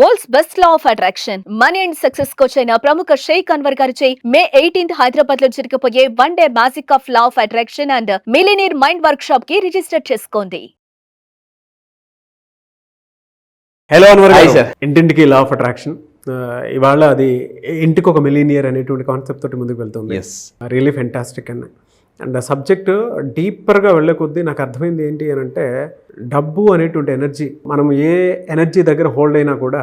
World's best law of attraction money and success coach అయిన ప్రముఖ షేక్ అన్వర్ గారిచే మే 18th హైదరాబాద్ లో జరగబోయే 1 day magic of law of attraction and millionaire mind work shop కి register చేసుకోండి. Hello Anwar hi గారు. సార్. ఇంటింటికి లా ఆఫ్ అట్రాక్షన్ ఇవాళ అది ఇంటికి ఒక మిలీనియర్ అనేటువంటి కాన్సెప్ట్ తోటి ముందుకు వెళ్తుంది. Yes really fantastic and subject డీపర్గా వెళ్ళే కొద్దీ నాకు అర్థమైంది ఏంటి అని అంటే డబ్బు అనేటువంటి ఎనర్జీ మనం ఏ ఎనర్జీ దగ్గర హోల్డ్ అయినా కూడా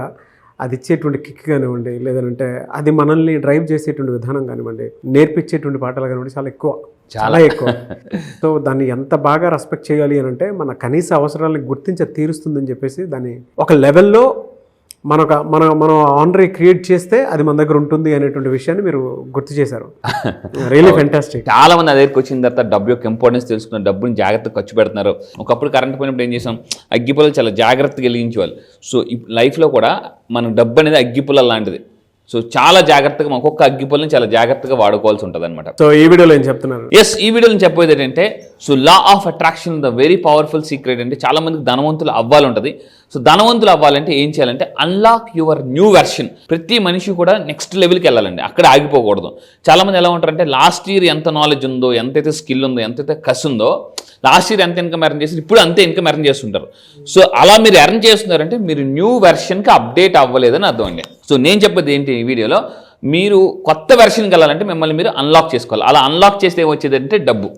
అది ఇచ్చేటువంటి కిక్ కానివ్వండి, లేదంటే అది మనల్ని డ్రైవ్ చేసేటువంటి విధానం కానివ్వండి, నేర్పించేటువంటి పాటలు కానివ్వండి చాలా ఎక్కువ. సో దాన్ని ఎంత బాగా రెస్పెక్ట్ చేయాలి అని అంటే మన కనీస అవసరాలని గుర్తించి తీరుస్తుందని చెప్పేసి దాన్ని ఒక లెవెల్లో మనం ఆనరీ క్రియేట్ చేస్తే అది మన దగ్గర ఉంటుంది అనేటువంటి విషయాన్ని మీరు గుర్తు చేశారు. Really fantastic. చాలా మంది నా దగ్గరికి వచ్చిన తర్వాత డబ్బు యొక్క ఇంపార్టెన్స్ తెలుసుకున్నారు, డబ్బుని జాగ్రత్తగా ఖర్చు పెడుతున్నారు. ఒకప్పుడు కరెంట్ పోయినప్పుడు ఏం చేసాం, అగ్గిపుల్లలు చాలా జాగ్రత్తగా వెలిగించేవాళ్ళు. సో ఈ లైఫ్లో కూడా మన డబ్బు అనేది అగ్గిపుల్ల లాంటిది. సో చాలా జాగ్రత్తగా ఒక్కొక్క అగ్గిపుల్లని చాలా జాగ్రత్తగా వాడుకోవాల్సి ఉంటుంది అనమాట. సో ఈ వీడియోలో ఏం చెప్తున్నారు? ఎస్, ఈ వీడియోలో చెప్పేది ఏంటంటే so law of attraction the very powerful secret. అంటే చాలా మందికి ధనవంతులు అవ్వాలి ఉంటుంది. సో ధనవంతులు అవ్వాలంటే ఏం చేయాలంటే అన్లాక్ యువర్ న్యూ వెర్షన్. ప్రతి మనిషి కూడా నెక్స్ట్ లెవెల్కి వెళ్ళాలండి, అక్కడ ఆగిపోకూడదు. చాలామంది ఎలా ఉంటారంటే లాస్ట్ ఇయర్ ఎంత నాలెడ్జ్ ఉందో, ఎంతైతే స్కిల్ ఉందో, ఎంతైతే కసి ఉందో, లాస్ట్ ఇయర్ ఎంత ఇన్కమ్ ఎర్న్ చేసి ఇప్పుడు అంతే ఇన్కమ్ ఎర్న్ చేస్తుంటారు. సో అలా మీరు ఎర్న్ చేస్తున్నారంటే మీరు న్యూ వెర్షన్కి అప్డేట్ అవ్వలేదని అర్థం అండి. సో నేను చెప్పేది ఏంటి ఈ వీడియోలో, మీరు కొత్త వెర్షన్కి వెళ్ళాలంటే మిమ్మల్ని మీరు అన్లాక్ చేసుకోవాలి. అలా అన్లాక్ చేస్తే ఏమొచ్చేది అంటే డబ్బు.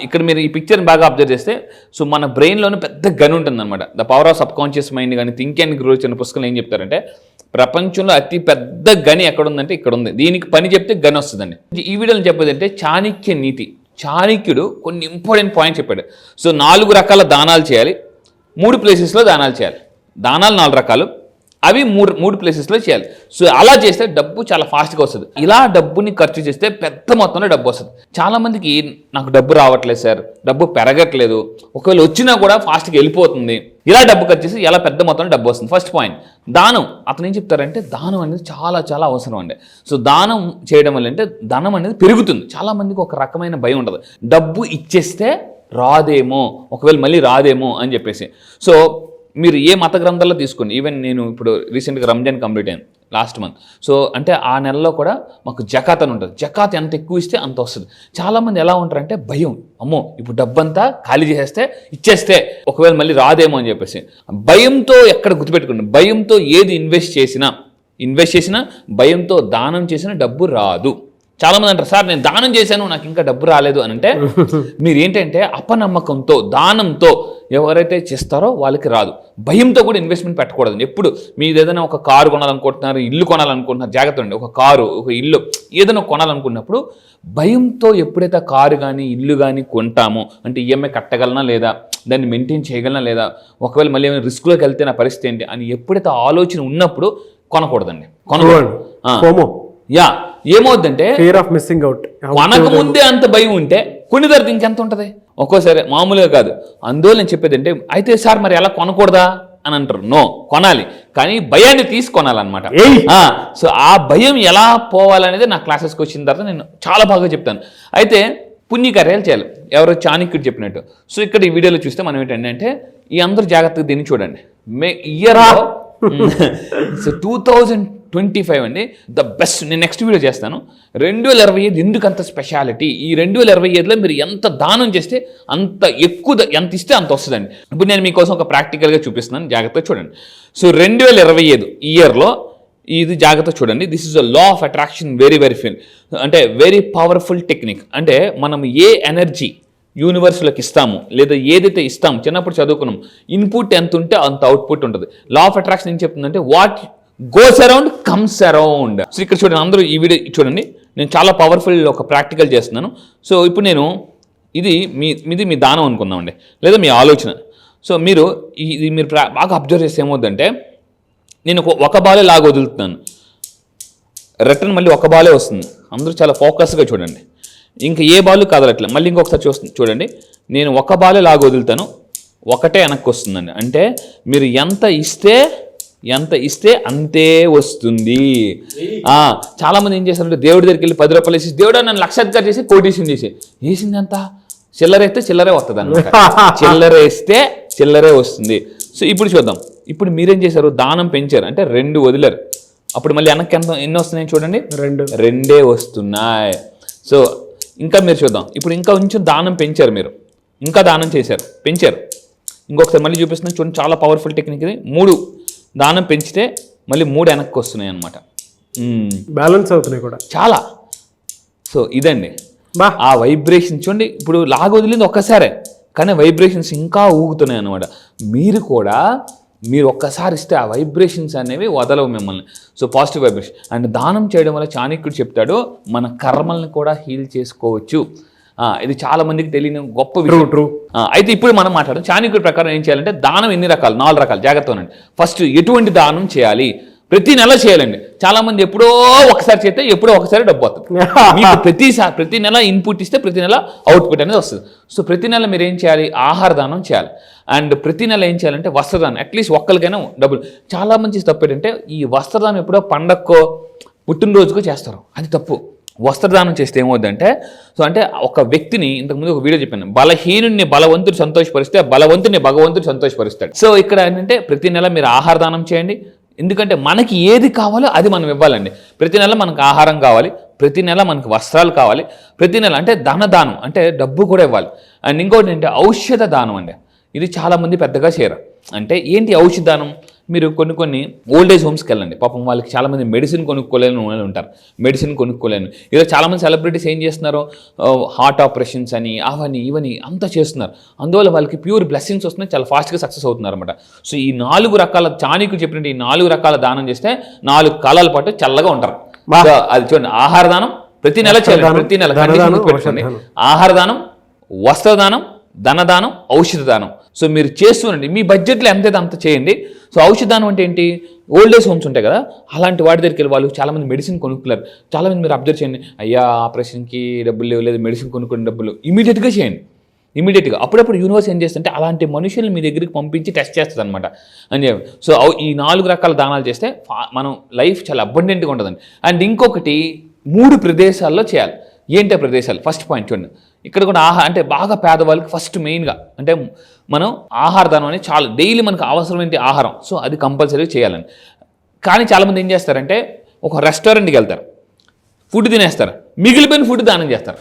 ఇక్కడ మీరు ఈ పిక్చర్ని బాగా అబ్జర్వ్ చేస్తే సో మన బ్రెయిన్లోనే పెద్ద గన్ ఉంటుంది అనమాట. The power of sub conscious mind కానీ థింక్ అండ్ గ్రో అనే పుస్తకంలో ఏం చెప్తారంటే ప్రపంచంలో అతి పెద్ద గని ఎక్కడ ఉందంటే ఇక్కడ ఉంది. దీనికి పని చెప్తే గన్ వస్తుందండి. ఈ వీడియోలో చెప్పేది అంటే చాణక్య నీతి. చాణక్యుడు కొన్ని ఇంపార్టెంట్ పాయింట్స్ చెప్పాడు. సో 4 రకాల దానాలు చేయాలి, 3 ప్లేసెస్లో దానాలు చేయాలి. దానాలు 4 రకాలు, అవి 3 ప్లేసెస్లో చేయాలి. సో అలా చేస్తే డబ్బు చాలా ఫాస్ట్గా వస్తుంది. ఇలా డబ్బుని ఖర్చు చేస్తే పెద్ద మొత్తంలో డబ్బు వస్తుంది. చాలామందికి నాకు డబ్బు రావట్లేదు సార్, డబ్బు పెరగట్లేదు, ఒకవేళ వచ్చినా కూడా ఫాస్ట్గా వెళ్ళిపోతుంది. ఇలా డబ్బు ఖర్చు చేసి ఎలా పెద్ద మొత్తంలో డబ్బు వస్తుంది. ఫస్ట్ పాయింట్ దానం. అతను ఏం చెప్తారంటే దానం అనేది చాలా చాలా అవసరం అండి. సో దానం చేయడం వల్ల అంటే ధనం అనేది పెరుగుతుంది. చాలామందికి ఒక రకమైన భయం ఉంటుంది, డబ్బు ఇచ్చేస్తే రాదేమో, ఒకవేళ మళ్ళీ రాదేమో అని చెప్పేసి. సో మీరు ఏ మత గ్రంథాల్లో తీసుకోండి, ఈవెన్ నేను ఇప్పుడు రీసెంట్గా రంజాన్ కంప్లీట్ అయింది లాస్ట్ మంత్. సో అంటే ఆ నెలలో కూడా మాకు జకాత్ అని ఉంటుంది. జకాత్ ఎంత ఎక్కువ ఇస్తే అంత వస్తుంది. చాలామంది ఎలా ఉంటారంటే భయం, అమ్మో ఇప్పుడు డబ్బంతా ఖాళీ చేసేస్తే ఇచ్చేస్తే ఒకవేళ మళ్ళీ రాదేమో అని చెప్పేసి. భయంతో ఎక్కడ గుర్తుపెట్టుకోండి, భయంతో ఏది ఇన్వెస్ట్ చేసినా భయంతో దానం చేసినా డబ్బు రాదు. చాలామంది అంటారు సార్ నేను దానం చేశాను నాకు ఇంకా డబ్బు రాలేదు అని అంటే మీరు ఏంటంటే అపనమ్మకంతో దానంతో ఎవరైతే చేస్తారో వాళ్ళకి రాదు. భయంతో కూడా ఇన్వెస్ట్మెంట్ పెట్టకూడదు. ఎప్పుడు మీరు ఏదైనా ఒక కారు కొనాలనుకుంటున్నారు, ఇల్లు కొనాలనుకుంటున్నారు, జాగ్రత్త అండి. ఒక కారు, ఒక ఇల్లు ఏదైనా కొనాలనుకున్నప్పుడు భయంతో ఎప్పుడైతే కారు కానీ ఇల్లు కానీ కొంటామో అంటే ఈఎంఐ కట్టగలనా లేదా, దాన్ని మెయింటైన్ చేయగలనా లేదా, ఒకవేళ మళ్ళీ ఏమైనా రిస్క్లోకి వెళ్తే నా పరిస్థితి ఏంటి అని ఎప్పుడైతే ఆలోచన ఉన్నప్పుడు కొనకూడదండి. యా ఏమవుద్దంటే ఫియర్ ఆఫ్ మిస్సింగ్ అవుట్. కొనక ముందే అంత భయం ఉంటే కొన్ని ధరది ఇంకెంత ఉంటుంది. ఒక్కోసారి మామూలుగా కాదు. అందువల్ల నేను చెప్పేది అంటే అయితే సార్ మరి ఎలా కొనకూడదా అని అంటారు. నో, కొనాలి, కానీ భయాన్ని తీసుకొనాలన్నమాట. సో ఆ భయం ఎలా పోవాలనేది నా క్లాసెస్కి వచ్చిన తర్వాత నేను చాలా బాగా చెప్తాను. అయితే పుణ్యకార్యాలు చేయాలి, ఎవరో చాణక్యుడు చెప్పినట్టు. సో ఇక్కడ ఈ వీడియోలో చూస్తే మనం ఏంటంటే ఈ అందరూ జాగ్రత్తగా దీన్ని చూడండి. ఇయర్ సో 2025 అండి ద బెస్ట్. నేను నెక్స్ట్ వీడియో చేస్తాను. 2025 ఎందుకు అంత స్పెషాలిటీ, ఈ 2025లో మీరు ఎంత దానం చేస్తే అంత ఎక్కువ, ఎంత ఇస్తే అంత వస్తుందండి. ఇప్పుడు నేను మీకోసం ఒక ప్రాక్టికల్గా చూపిస్తున్నాను, జాగ్రత్తగా చూడండి. సో 2025 ఇయర్లో ఇది జాగ్రత్త చూడండి. This is a law of attraction, very very ఫిన్ అంటే వెరీ పవర్ఫుల్ టెక్నిక్. అంటే మనం ఏ ఎనర్జీ యూనివర్స్లోకి ఇస్తాము లేదా ఏదైతే ఇస్తాము, చిన్నప్పుడు చదువుకున్నాం ఇన్పుట్ ఎంత ఉంటే అంత అవుట్పుట్ ఉంటుంది. లా ఆఫ్ అట్రాక్షన్ ఏం చెప్తుందంటే what goes around comes around. So ఇక్కడ చూడండి, అందరూ ఈ వీడియో చూడండి. నేను చాలా పవర్ఫుల్ ఒక ప్రాక్టికల్ చేస్తున్నాను. సో ఇప్పుడు నేను ఇది మీ దానం అనుకుందామండి, లేదా మీ ఆలోచన. సో మీరు బాగా అబ్జర్వ్ చేస్తే ఏమవుతుందంటే నేను ఒక బాలే లాగా వదులుతున్నాను, రిటర్న్ మళ్ళీ ఒక బాలే వస్తుంది. అందరూ చాలా ఫోకస్గా చూడండి, ఇంకా ఏ బాల్ కదలట్లే. మళ్ళీ ఇంకొకసారి చూడండి, నేను ఒక బాలే లాగా వదులుతాను, ఒకటే వెనక్కి వస్తుందండి. అంటే మీరు ఎంత ఇస్తే అంతే వస్తుంది. చాలామంది ఏం చేస్తారంటే దేవుడి దగ్గరికి వెళ్ళి 10 రూపాయలు వేసి దేవుడు నన్ను లక్షాధికారి చేసి కోటీశ్వరుని చేసి వేసిందంత చిల్లర వేస్తే చిల్లరే వస్తుంది అనమాట. చిల్లర వేస్తే చిల్లరే వస్తుంది. సో ఇప్పుడు చూద్దాం, ఇప్పుడు మీరేం చేశారు, దానం పెంచారు అంటే 2 వదిలేరు. అప్పుడు మళ్ళీ వెనక్కి ఎన్ని వస్తున్నాయి చూడండి, 2 వస్తున్నాయి. సో ఇంకా మీరు చూద్దాం, ఇప్పుడు ఇంకా కొంచెం దానం పెంచారు, మీరు ఇంకా దానం చేశారు, పెంచారు. ఇంకొకసారి మళ్ళీ చూపిస్తున్నాను చూడండి, చాలా పవర్ఫుల్ టెక్నిక్ ఇది. 3 దానం పెంచితే మళ్ళీ 3 వెనక్కి వస్తున్నాయి అనమాట, బ్యాలెన్స్ అవుతున్నాయి కూడా చాలా. సో ఇదండి ఆ వైబ్రేషన్ చూడండి. ఇప్పుడు లాగ వదిలింది ఒక్కసారే, కానీ వైబ్రేషన్స్ ఇంకా ఊగుతున్నాయి అనమాట. మీరు ఒక్కసారి ఇస్తే ఆ వైబ్రేషన్స్ అనేవి వదలవు మిమ్మల్ని. So positive vibration. అండ్ దానం చేయడం వల్ల చాణక్యుడు చెప్తాడు, మన కర్మల్ని కూడా హీల్ చేసుకోవచ్చు. ఇది చాలా మందికి తెలియని గొప్ప విషయం. అయితే ఇప్పుడు మనం మాట్లాడడం చాణక్యుడి ప్రకారం ఏం చేయాలంటే, దానం ఎన్ని రకాలు, 4 రకాలు. జాగ్రత్తగా ఉండండి. ఫస్ట్ ఎటువంటి దానం చేయాలి, ప్రతి నెల చేయాలండి. చాలా మంది ఎప్పుడో ఒకసారి చేస్తే ఎప్పుడో ఒకసారి డబ్బు వస్తుంది. మీకు ప్రతి నెల ఇన్పుట్ ఇస్తే ప్రతి నెల అవుట్పుట్ అనేది వస్తుంది. సో ప్రతి నెల మీరు ఏం చేయాలి, ఆహార దానం చేయాలి. అండ్ ప్రతి నెల ఏం చేయాలంటే వస్త్రదానం, అట్లీస్ట్ ఒక్కరికైనా డబ్బులు. చాలా మంది తప్పు ఏంటంటే, ఈ వస్త్రదానం ఎప్పుడో పండక్కో పుట్టినరోజుకో చేస్తారు, అది తప్పు. వస్త్రదానం చేస్తే ఏమవుతుందంటే, సో అంటే ఒక వ్యక్తిని, ఇంతకుముందు ఒక వీడియో చెప్పాను, బలహీనుడిని బలవంతుడు సంతోషపరిస్తే బలవంతుడిని భగవంతుడు సంతోషపరుస్తాడు. సో ఇక్కడ ఏంటంటే ప్రతి నెల మీరు ఆహార దానం చేయండి. ఎందుకంటే మనకి ఏది కావాలో అది మనం ఇవ్వాలండి. ప్రతి నెల మనకు ఆహారం కావాలి, ప్రతి నెల మనకు వస్త్రాలు కావాలి, ప్రతి నెల అంటే ధనదానం అంటే డబ్బు కూడా ఇవ్వాలి. అండ్ ఇంకోటి ఏంటంటే ఔషధ దానం అండి. ఇది చాలామంది పెద్దగా చేయరు. అంటే ఏంటి ఔషధ దానం, మీరు కొన్ని ఓల్డ్ ఏజ్ హోమ్స్కి వెళ్ళండి. పాపం వాళ్ళకి చాలామంది మెడిసిన్ కొనుక్కోలేని వాళ్ళు ఉంటారు, మెడిసిన్ కొనుక్కోలేను. ఇలా చాలామంది సెలబ్రిటీస్ ఏం చేస్తున్నారు, హార్ట్ ఆపరేషన్స్ అని అవని ఇవని అంతా చేస్తున్నారు. అందువల్ల వాళ్ళకి ప్యూర్ బ్లెస్సింగ్స్ వస్తున్నాయి, చాలా ఫాస్ట్గా సక్సెస్ అవుతున్నారు అనమాట. సో ఈ 4 రకాల, చాణక్యుడు చెప్పినట్టు ఈ 4 రకాల దానం చేస్తే 4 కాలాల పాటు చల్లగా ఉంటారు. అది చూడండి, ఆహార దానం ప్రతి నెల చేయాలి, ప్రతి నెల పెట్టుకోండి. ఆహార దానం, వస్త్రదానం, ధనదానం, ఔషధ దానం. సో మీరు చేస్తుండండి, మీ బడ్జెట్లో ఎంతైతే అంత చేయండి. సో ఔషధ దానం అంటే ఏంటి, ఓల్డ్ ఏజ్ హోమ్స్ ఉంటాయి కదా, అలాంటి వాటి దగ్గరికి వెళ్ళి వాళ్ళు చాలామంది మెడిసిన్ కొనుక్కున్నారు. చాలామంది మీరు అబ్జర్వ్ చేయండి, అయ్యా ఆపరేషన్కి డబ్బులు లేదు, మెడిసిన్ కొనుక్కునే డబ్బులు, ఇమీడియట్గా చేయండి, ఇమీడియట్గా. అప్పుడప్పుడు యూనివర్స్ ఏం చేస్తుంటే అలాంటి మనుషులు మీ దగ్గరికి పంపించి టెస్ట్ చేస్తుంది అనమాట అని చెప్పి. సో ఈ 4 రకాల దానాలు చేస్తే మనం లైఫ్ చాలా అబండెంట్గా ఉంటుందండి. అండ్ ఇంకొకటి 3 ప్రదేశాల్లో చేయాలి. ఏంటి ఆ ప్రదేశాలు, ఫస్ట్ పాయింట్ చూడండి. ఇక్కడ కూడా అంటే బాగా పేదవాళ్ళకి ఫస్ట్ మెయిన్గా అంటే మనం ఆహార దానం అనేది చాలా డైలీ మనకు అవసరమైన ఆహారం, సో అది కంపల్సరీగా చేయాలని. కానీ చాలామంది ఏం చేస్తారంటే, ఒక రెస్టారెంట్కి వెళ్తారు, ఫుడ్ తినేస్తారు, మిగిలిపోయిన ఫుడ్ దానం చేస్తారు.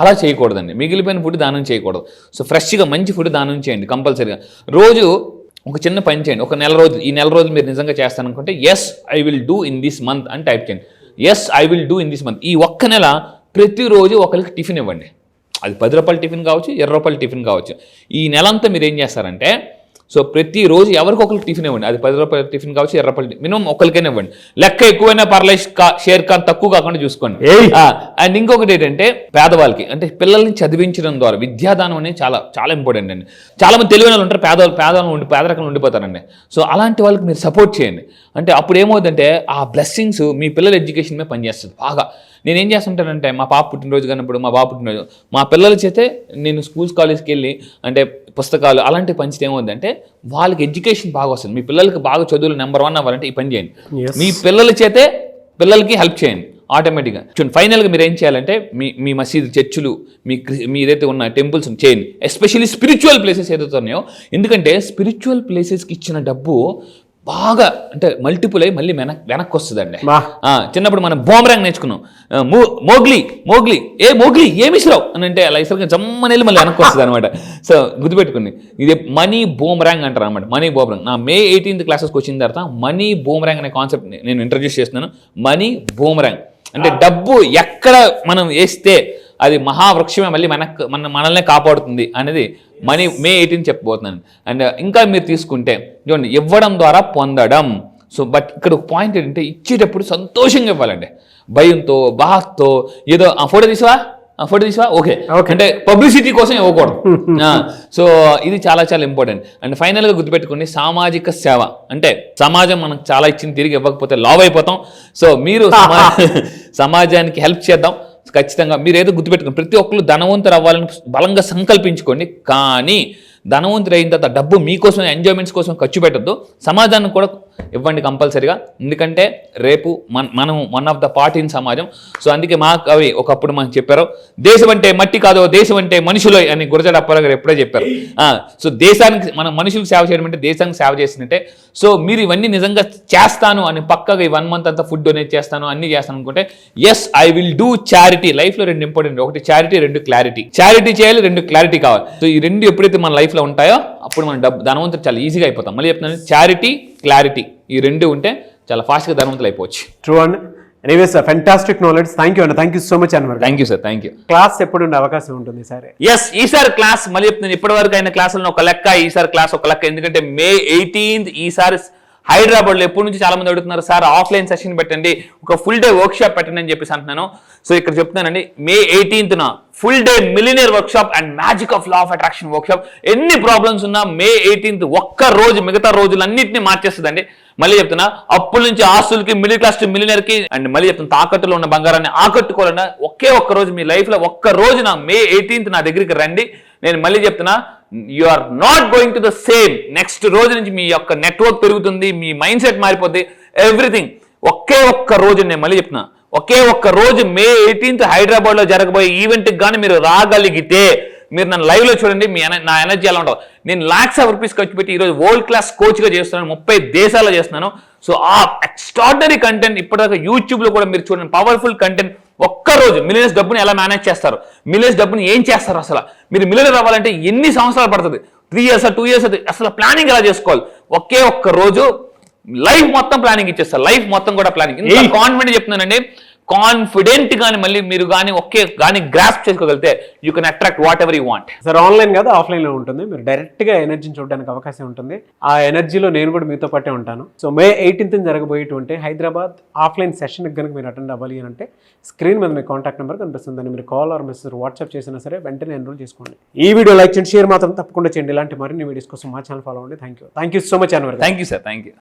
అలా చేయకూడదండి, మిగిలిపోయిన ఫుడ్ దానం చేయకూడదు. సో ఫ్రెష్గా మంచి ఫుడ్ దానం చేయండి కంపల్సరీగా. రోజు ఒక చిన్న పని చేయండి, ఒక నెల రోజులు, ఈ నెల రోజులు మీరు నిజంగా చేస్తారనుకుంటే yes I will do in this month అని టైప్ చేయండి. Yes I will do in this month. ఈ ఒక్క నెల ప్రతిరోజు ఒకరికి టిఫిన్ ఇవ్వండి. అది 10 రూపాయల టిఫిన్ కావచ్చు, 20 రూపాయల టిఫిన్ కావచ్చు. ఈ నెలంతా మీరు ఏం చేస్తారంటే, సో ప్రతిరోజు ఎవరికి ఒకరికి టిఫిన్ ఇవ్వండి. అది 10 రూపాయల టిఫిన్ కావచ్చు, 20 రూపాయల మినిమం ఒకరికైనా ఇవ్వండి. లెక్క ఎక్కువైనా పర్లేదు, షేర్ ఖాన్ తక్కువ కాకుండా చూసుకోండి. అండ్ ఇంకొకటి ఏంటంటే, పేదవాళ్ళకి అంటే పిల్లల్ని చదివించడం ద్వారా విద్యాదానం అనేది చాలా చాలా ఇంపార్టెంట్ అండి. చాలా మంది తెలివైన వాళ్ళు ఉంటారు, పేదరికంలో ఉండిపోతారండి. సో అలాంటి వాళ్ళకి మీరు సపోర్ట్ చేయండి. అంటే అప్పుడు ఏమవుతుందంటే, ఆ బ్లెస్సింగ్స్ మీ పిల్లల ఎడ్యుకేషన్ మీద పనిచేస్తుంది బాగా. నేను ఏం చేస్తుంటానంటే, మా పాప పుట్టినరోజు కానప్పుడు, మా బాబు పుట్టినరోజు, మా పిల్లల చేతే నేను స్కూల్స్ కాలేజ్కి వెళ్ళి అంటే పుస్తకాలు అలాంటివి పంచితే ఏమవుతుందంటే వాళ్ళకి ఎడ్యుకేషన్ బాగా వస్తుంది. మీ పిల్లలకి బాగా చదువులు నెంబర్ 1 అవ్వాలంటే ఈ పని చేయండి. మీ పిల్లల చేతే పిల్లలకి హెల్ప్ చేయండి ఆటోమేటిక్గా. చూడండి, ఫైనల్గా మీరు ఏం చేయాలంటే, మీ మసీదు, చర్చిలు, మీ ఏదైతే ఉన్న టెంపుల్స్ చేయండి. ఎస్పెషల్లీ స్పిరిచువల్ ప్లేసెస్ ఏదైతే ఉన్నాయో, ఎందుకంటే స్పిరిచువల్ ప్లేసెస్కి ఇచ్చిన డబ్బు బాగా అంటే మల్టిపుల్ అయ్యి మళ్ళీ వెనక్కి వస్తుందండి. చిన్నప్పుడు మనం బూమరాంగ్ నేర్చుకున్నాం, మోగ్లీ ఏమి ఇసురావు అని అంటే అలా ఇసురుగా జమ్మని మళ్ళీ వెనక్కి వస్తుంది అనమాట. సో గుర్తుపెట్టుకుని, ఇది మనీ బూమరాంగ్ అంటారు అనమాట. మనీ బూమరాంగ్ నా May 18th క్లాసెస్కి వచ్చిన తర్వాత మనీ బూమరాంగ్ అనే కాన్సెప్ట్ నేను ఇంట్రడ్యూస్ చేస్తున్నాను. మనీ బూమరాంగ్ అంటే డబ్బు ఎక్కడ మనం వేస్తే అది మహావృక్షమే మళ్ళీ మనల్నే కాపాడుతుంది అనేది May 18 చెప్పబోతున్నాను. అండ్ ఇంకా మీరు తీసుకుంటే చూడండి, ఇవ్వడం ద్వారా పొందడం. సో బట్ ఇక్కడ ఒక పాయింట్ ఏంటంటే, ఇచ్చేటప్పుడు సంతోషంగా ఇవ్వాలండి, భయంతో బాధతో ఏదో ఫోటో తీసావా ఓకే అంటే పబ్లిసిటీ కోసం ఇవ్వకూడదు. సో ఇది చాలా చాలా ఇంపార్టెంట్. అండ్ ఫైనల్గా గుర్తుపెట్టుకోండి, సామాజిక సేవ అంటే సమాజం మనకు చాలా ఇచ్చింది, తిరిగి ఇవ్వకపోతే లావ్ అయిపోతాం. సో మీరు సమాజానికి హెల్ప్ చేద్దాం ఖచ్చితంగా. మీరు ఏదో గుర్తుపెట్టుకోండి, ప్రతి ఒక్కరు ధనవంతులు అవ్వాలని బలంగా సంకల్పించుకోండి. కానీ ధనవంతులు అయిన తర్వాత డబ్బు మీకోసం ఎంజాయ్మెంట్స్ కోసం ఖర్చు పెట్టద్దు, సమాజాన్ని కూడా ఇవ్వండి కంపల్సరీగా. ఎందుకంటే రేపు మనం one of the part in సమాజం. సో అందుకే మా కవి ఒకప్పుడు మనకు చెప్పారు, దేశం అంటే మట్టి కాదు, దేశం అంటే మనుషులు అని గురజాడ అప్పారావు గారు ఎప్పుడే చెప్పారు. సో దేశానికి మనం మనుషులకు సేవ చేయడం అంటే దేశానికి సేవ చేసినట్టే. సో మీరు ఇవన్నీ నిజంగా చేస్తాను అని పక్కగా ఈ 1 month అంతా ఫుడ్ డొనేట్ చేస్తాను, అన్ని చేస్తాను అనుకుంటే, yes I will do charity. లైఫ్లో 2 ఇంపార్టెంట్, ఒకటి చారిటీ, 2 క్లారిటీ. చారిటీ చేయాలి, 2 క్లారిటీ కావాలి. సో ఈ 2 ఎప్పుడైతే మన లైఫ్లో ఉంటాయో అప్పుడు మనం ధనవంతులు చాలా ఈజీగా అయిపోతాం. మళ్ళీ చెప్తున్నాను, చారిటీ, క్లారిటీ ఈ 2 ఉంటే చాలా ఫాస్ట్గా ధనవంతులు అయిపోవచ్చు. True and anyways fantastic knowledge. Thank you అన్న, thank you so much Anwar. Thank you sir, thank you. Class ఎప్పుడు ఉండే అవకాశం ఉంటుంది సరే? ఎస్, ఈసారి క్లాస్ మళ్ళీ చెప్తున్నాను, ఇప్పటివరకు అయిన క్లాసులను ఒక లెక్క, ఈసారి క్లాస్ ఒక లెక్క. ఎందుకంటే May 18th ఈసారి హైదరాబాద్లో ఎప్పటి నుంచి చాలా మంది అడుగుతున్నారు, సార్ ఆఫ్లైన్ సెషన్ పెట్టండి, ఒక ఫుల్ డే వర్క్ షాప్ పెట్టండి అని చెప్పేసి అంటున్నాను. సో ఇక్కడ చెప్తున్నానండి, May 18th full day millionaire work shop and magic of law of attraction work shop. ఎన్ని ప్రాబ్లమ్స్ ఉన్నా May 18th ఒక్క రోజు మిగతా రోజులన్నింటినీ మార్చేస్తుందండి. మళ్ళీ చెప్తున్నా, అప్పుల నుంచి ఆస్తులకి, మిడిల్ క్లాస్ టు మిలినియర్ కి, అండ్ మళ్ళీ చెప్తున్నా తాకట్టులో ఉన్న బంగారాన్ని ఆకట్టుకోవాలన్నా ఒకే ఒక్క రోజు మీ లైఫ్ లో ఒక్క రోజు May 18th నా దగ్గరికి రండి. నేను మళ్ళీ చెప్తున్నా, you are not going to the same. Next రోజు నుంచి మీ యొక్క నెట్వర్క్ పెరుగుతుంది, మీ మైండ్ సెట్ మారిపోద్ది, ఎవ్రీథింగ్. ఒకే ఒక్క రోజు, నేను మళ్ళీ చెప్తున్నా, ఒకే ఒక్క రోజు May 18th హైదరాబాద్ లో జరగబోయే ఈవెంట్ కి కానీ మీరు రాగలిగితే, మీరు నన్ను లైవ్ లో చూడండి, నా ఎనర్జీ ఎలా ఉంటుంది. నేను lakhs of rupees ఖర్చు పెట్టి ఈరోజు వరల్డ్ క్లాస్ కోచ్ గా చేస్తున్నాను, 30 దేశాల్లో చేస్తున్నాను. సో ఆ ఎక్స్ట్రాడినరీ కంటెంట్ ఇప్పటిదాకా యూట్యూబ్ లో కూడా మీరు చూడండి, పవర్ఫుల్ కంటెంట్. ఒక్క రోజు మిలియన్స్ డబ్బుని ఎలా మేనేజ్ చేస్తారు, మిలియన్స్ డబ్బుని ఏం చేస్తారు, అసలు మీరు మిలియనర్ అవ్వాలంటే ఎన్ని సంవత్సరాలు పడుతుంది, 3 years 2 years, అసలు ప్లానింగ్ ఎలా చేసుకోవాలి. ఒకే ఒక్క రోజు లైఫ్ మొత్తం ప్లానింగ్ ఇచ్చేస్తారు, లైఫ్ మొత్తం కూడా ప్లానింగ్. ఇంత కాన్ఫిడెంట్ చెప్తున్నానండి, కాన్ఫిడెంట్ గానీ మళ్ళీ మీరు కానీ ఒకే కానీ గ్రాస్ప్ చేసుకోగలిగితే you can attract what ever you want. Sir online కాదు ఆఫ్లైన్ లో ఉంటుంది, మీరు డైరెక్ట్ గా ఎనర్జీని చూడడానికి అవకాశం ఉంటుంది. ఆ ఎనర్జీలో నేను కూడా మీతో పాటే ఉంటాను. సో May 18th జరగబోయేటువంటి హైదరాబాద్ ఆఫ్లైన్ సెషన్ కనుక మీరు అటెండ్ అవ్వాలి అని అంటే స్క్రీన్ మీద మీ కాంటాక్ట్ నెంబర్ కనిపిస్తుంది, దాన్ని మీరు కాల్ ఆర్ మెసేజ్ వాట్సాప్ చేసినా సరే వెంటనే ఎన్రోల్ చేసుకోండి. ఈ వీడియో లైక్ చేయండి, షేర్ మాత్రం తప్పకుండా చేయండి. ఇలాంటి మరిన్ని వీడియోస్ కోసం మా ఛానల్ ఫాలో అవ్వండి. Thank you so much Anwar. Thank you sir, thank you.